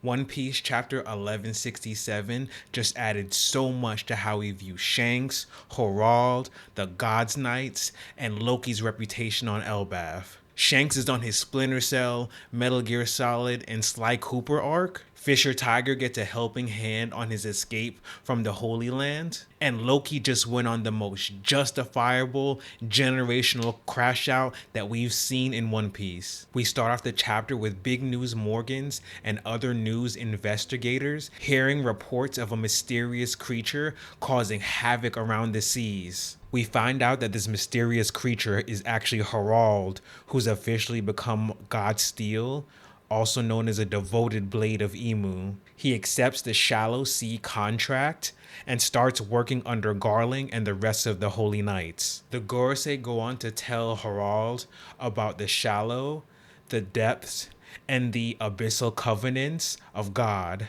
One Piece chapter 1167 just added so much to how we view Shanks, Herald, the Gods Knights, and Loki's reputation on Elbaf. Shanks is on his Splinter Cell, Metal Gear Solid, and Sly Cooper arc. Fisher Tiger gets a helping hand on his escape from the Holy Land. And Loki just went on the most justifiable generational crash out that we've seen in One Piece. We start off the chapter with Big News Morgans and other news investigators hearing reports of a mysterious creature causing havoc around the seas. We find out that this mysterious creature is actually Herald, who's officially become God Steel, also known as a devoted blade of Emu. He accepts the Shallow Sea contract and starts working under Garling and the rest of the Holy Knights. The Gorosei go on to tell Herald about the shallow, the depths, and the abyssal covenants of God.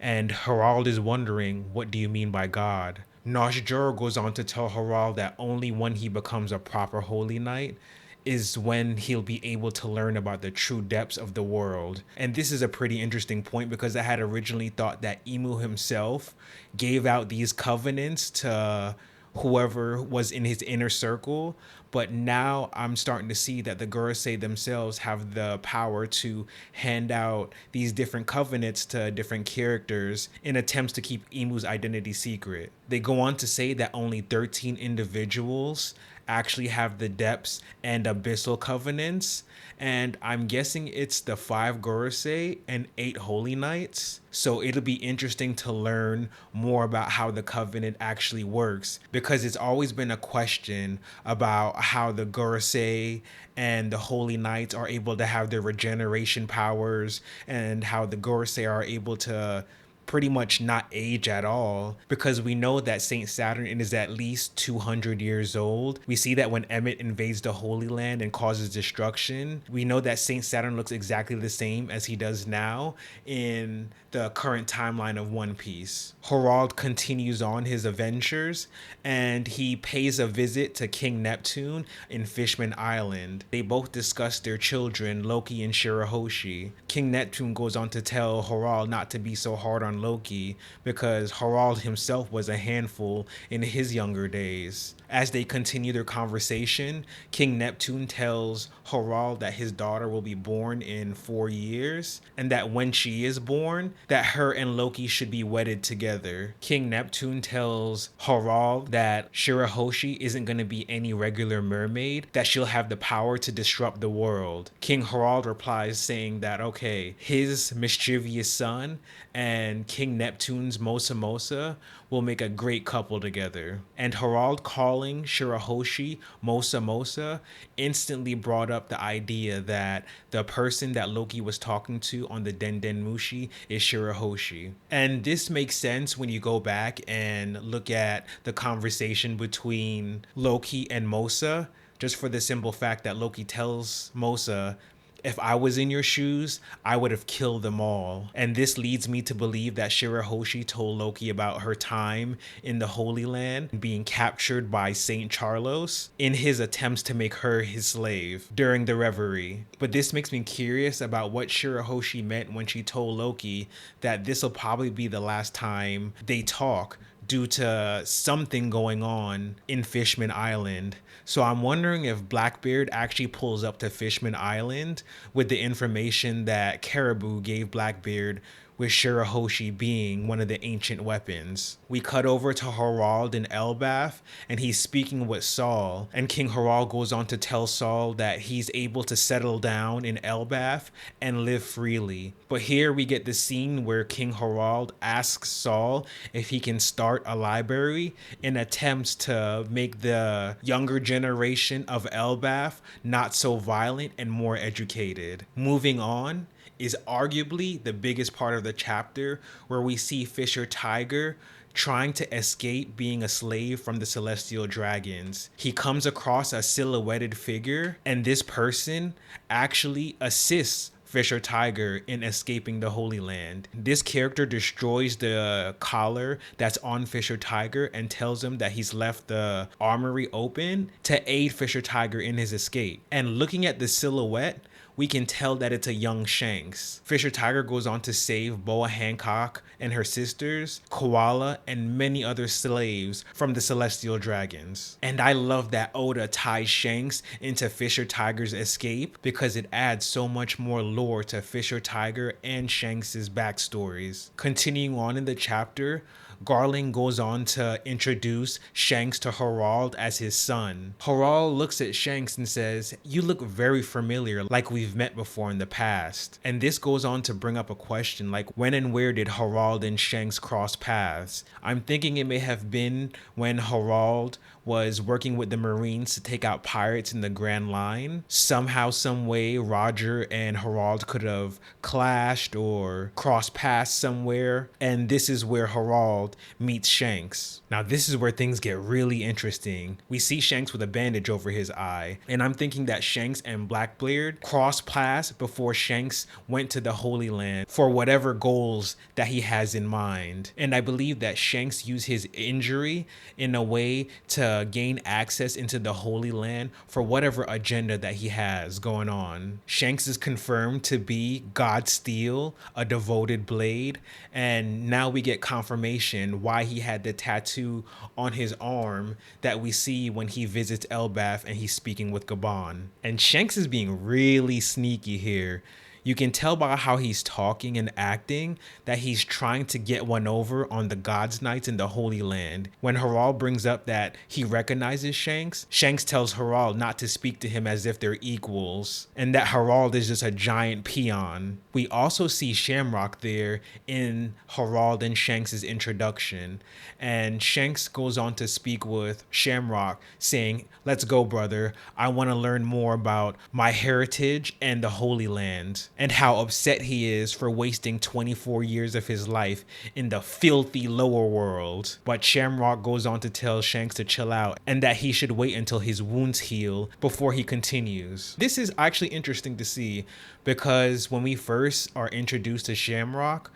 And Herald is wondering, what do you mean by God? Noshijuro goes on to tell Herald that only when he becomes a proper Holy Knight is when he'll be able to learn about the true depths of the world. And this is a pretty interesting point because I had originally thought that Emu himself gave out these covenants to whoever was in his inner circle, but now I'm starting to see that the Gorosei themselves have the power to hand out these different covenants to different characters in attempts to keep Emu's identity secret. They go on to say that only 13 individuals actually have the depths and abyssal covenants, and I'm guessing it's the 5 Gorosei and 8 Holy Knights. So it'll be interesting to learn more about how the covenant actually works, because it's always been a question about how the Gorosei and the Holy Knights are able to have their regeneration powers and how the Gorosei are able to pretty much not age at all, because we know that Saint Saturn is at least 200 years old. We see that when Emmett invades the Holy Land and causes destruction, we know that Saint Saturn looks exactly the same as he does now in the current timeline of One Piece. Herald continues on his adventures and he pays a visit to King Neptune in Fishman Island. They both discuss their children, Loki and Shirahoshi. King Neptune goes on to tell Herald not to be so hard on Loki because Herald himself was a handful in his younger days. As they continue their conversation, King Neptune tells Herald that his daughter will be born in 4 years, and that when she is born, that her and Loki should be wedded together. King Neptune tells Herald that Shirahoshi isn't going to be any regular mermaid, that she'll have the power to disrupt the world. King Herald replies saying that, okay, his mischievous son and King Neptune's Mosa Mosa will make a great couple together. And Herald calling Shirahoshi Mosa Mosa instantly brought up the idea that the person that Loki was talking to on the Den Den Mushi is Shirahoshi. And this makes sense when you go back and look at the conversation between Loki and Mosa, just for the simple fact that Loki tells Mosa, if I was in your shoes, I would have killed them all. And this leads me to believe that Shirahoshi told Loki about her time in the Holy Land being captured by Saint Charlos in his attempts to make her his slave during the reverie. But this makes me curious about what Shirahoshi meant when she told Loki that this will probably be the last time they talk due to something going on in Fishman Island. So I'm wondering if Blackbeard actually pulls up to Fishman Island with the information that Caribou gave Blackbeard, with Shirahoshi being one of the ancient weapons. We cut over to Herald in Elbaf, and he's speaking with Saul, and King Herald goes on to tell Saul that he's able to settle down in Elbaf and live freely. But here we get the scene where King Herald asks Saul if he can start a library in attempts to make the younger generation of Elbaf not so violent and more educated. Moving on is arguably the biggest part of the chapter, where we see Fisher Tiger trying to escape being a slave from the Celestial Dragons. He comes across a silhouetted figure, and this person actually assists Fisher Tiger in escaping the Holy Land. This character destroys the collar that's on Fisher Tiger and tells him that he's left the armory open to aid Fisher Tiger in his escape. And looking at the silhouette, we can tell that it's a young Shanks. Fisher Tiger goes on to save Boa Hancock and her sisters, Koala, and many other slaves from the Celestial Dragons. And I love that Oda ties Shanks into Fisher Tiger's escape because it adds so much more lore to Fisher Tiger and Shanks' backstories. Continuing on in the chapter, Garland goes on to introduce Shanks to Harald as his son. Harald looks at Shanks and says, "You look very familiar, like we've met before in the past." And this goes on to bring up a question like, when and where did Harald and Shanks cross paths? I'm thinking it may have been when Harald was working with the Marines to take out pirates in the Grand Line. Somehow, some way, Roger and Harald could have clashed or crossed paths somewhere. And this is where Harald meets Shanks. Now, this is where things get really interesting. We see Shanks with a bandage over his eye, and I'm thinking that Shanks and Blackbeard crossed paths before Shanks went to the Holy Land for whatever goals that he has in mind. And I believe that Shanks used his injury in a way to gain access into the Holy Land for whatever agenda that he has going on. Shanks is confirmed to be God Steel, a devoted blade, and now we get confirmation why he had the tattoo on his arm that we see when he visits Elbaf and he's speaking with Gabon. And Shanks is being really sneaky here. You can tell by how he's talking and acting that he's trying to get one over on the Gods Knights in the Holy Land. When Harald brings up that he recognizes Shanks, Shanks tells Harald not to speak to him as if they're equals, and that Harald is just a giant peon. We also see Shamrock there in Harald and Shanks' introduction, and Shanks goes on to speak with Shamrock, saying, "Let's go, brother. I want to learn more about my heritage and the Holy Land," and how upset he is for wasting 24 years of his life in the filthy lower world. But Shamrock goes on to tell Shanks to chill out and that he should wait until his wounds heal before he continues. This is actually interesting to see because when we first are introduced to Shamrock,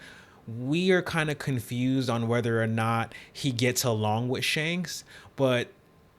we are kind of confused on whether or not he gets along with Shanks, but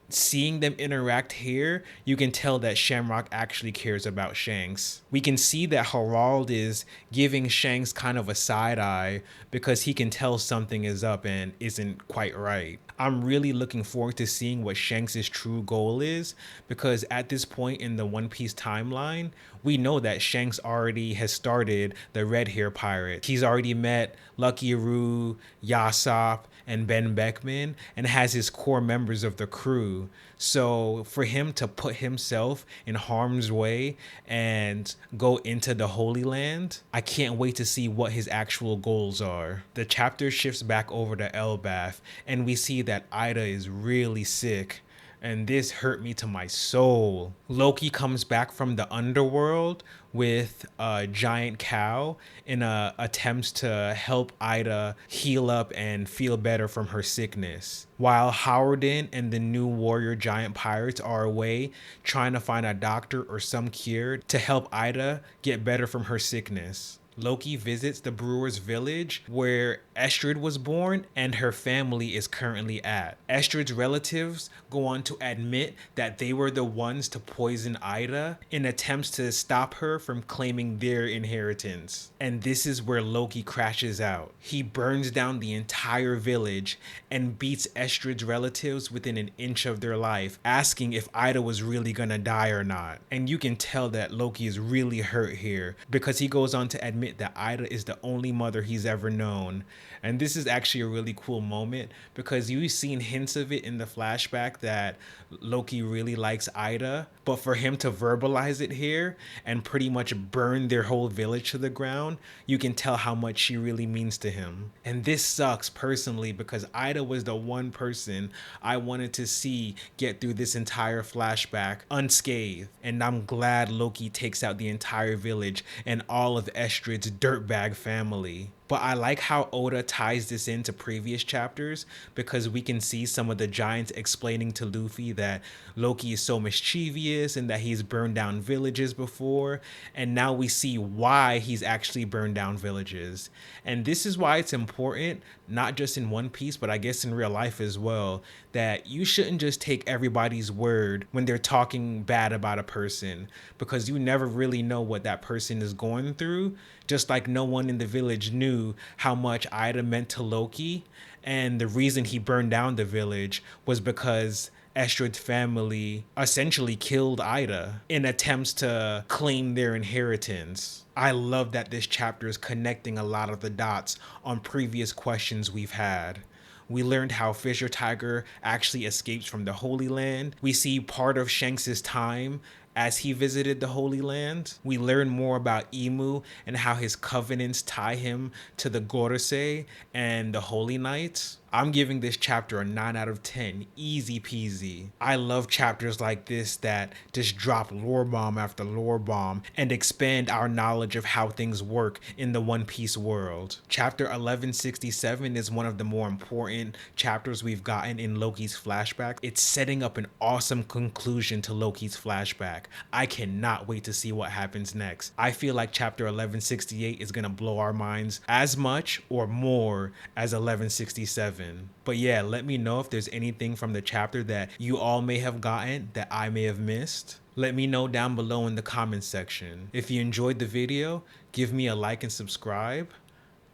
seeing them interact here, you can tell that Shamrock actually cares about Shanks. We can see that Harald is giving Shanks kind of a side eye because he can tell something is up and isn't quite right. I'm really looking forward to seeing what Shanks' true goal is, because at this point in the One Piece timeline, we know that Shanks already has started the Red Hair Pirate. He's already met Lucky Roo, Yasopp, and Ben Beckman, and has his core members of the crew. So for him to put himself in harm's way and go into the Holy Land, I can't wait to see what his actual goals are. The chapter shifts back over to Elbaf, and we see that Ida is really sick. And this hurt me to my soul. Loki comes back from the underworld with a giant cow in attempts to help Ida heal up and feel better from her sickness. While Howardin and the new warrior giant pirates are away trying to find a doctor or some cure to help Ida get better from her sickness. Loki visits the brewer's village where Estrid was born and her family is currently at. Estrid's relatives go on to admit that they were the ones to poison Ida in attempts to stop her from claiming their inheritance. And this is where Loki crashes out. He burns down the entire village and beats Estrid's relatives within an inch of their life, asking if Ida was really gonna die or not. And you can tell that Loki is really hurt here because he goes on to admit that Ida is the only mother he's ever known. And this is actually a really cool moment because you've seen hints of it in the flashback that Loki really likes Ida, but for him to verbalize it here and pretty much burn their whole village to the ground, you can tell how much she really means to him. And this sucks personally because Ida was the one person I wanted to see get through this entire flashback unscathed. And I'm glad Loki takes out the entire village and all of Estrid's dirtbag family. But I like how Oda ties this into previous chapters because we can see some of the giants explaining to Luffy that Loki is so mischievous and that he's burned down villages before. And now we see why he's actually burned down villages. And this is why it's important, not just in One Piece, but I guess in real life as well, that you shouldn't just take everybody's word when they're talking bad about a person, because you never really know what that person is going through. Just like no one in the village knew how much Ida meant to Loki, and the reason he burned down the village was because Estrid's family essentially killed Ida in attempts to claim their inheritance. I love that this chapter is connecting a lot of the dots on previous questions we've had. We learned how Fisher Tiger actually escapes from the Holy Land. We see part of Shanks' time as he visited the Holy Land. We learn more about Imu and how his covenants tie him to the Gorosei and the Holy Knights. I'm giving this chapter a 9 out of 10, easy peasy. I love chapters like this that just drop lore bomb after lore bomb and expand our knowledge of how things work in the One Piece world. Chapter 1167 is one of the more important chapters we've gotten in Loki's flashback. It's setting up an awesome conclusion to Loki's flashback. I cannot wait to see what happens next. I feel like chapter 1168 is gonna blow our minds as much or more as 1167. But yeah, let me know if there's anything from the chapter that you all may have gotten that I may have missed. Let me know down below in the comments section. If you enjoyed the video, give me a like and subscribe.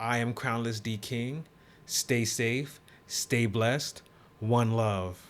I am Crownless D King. Stay safe, stay blessed, one love.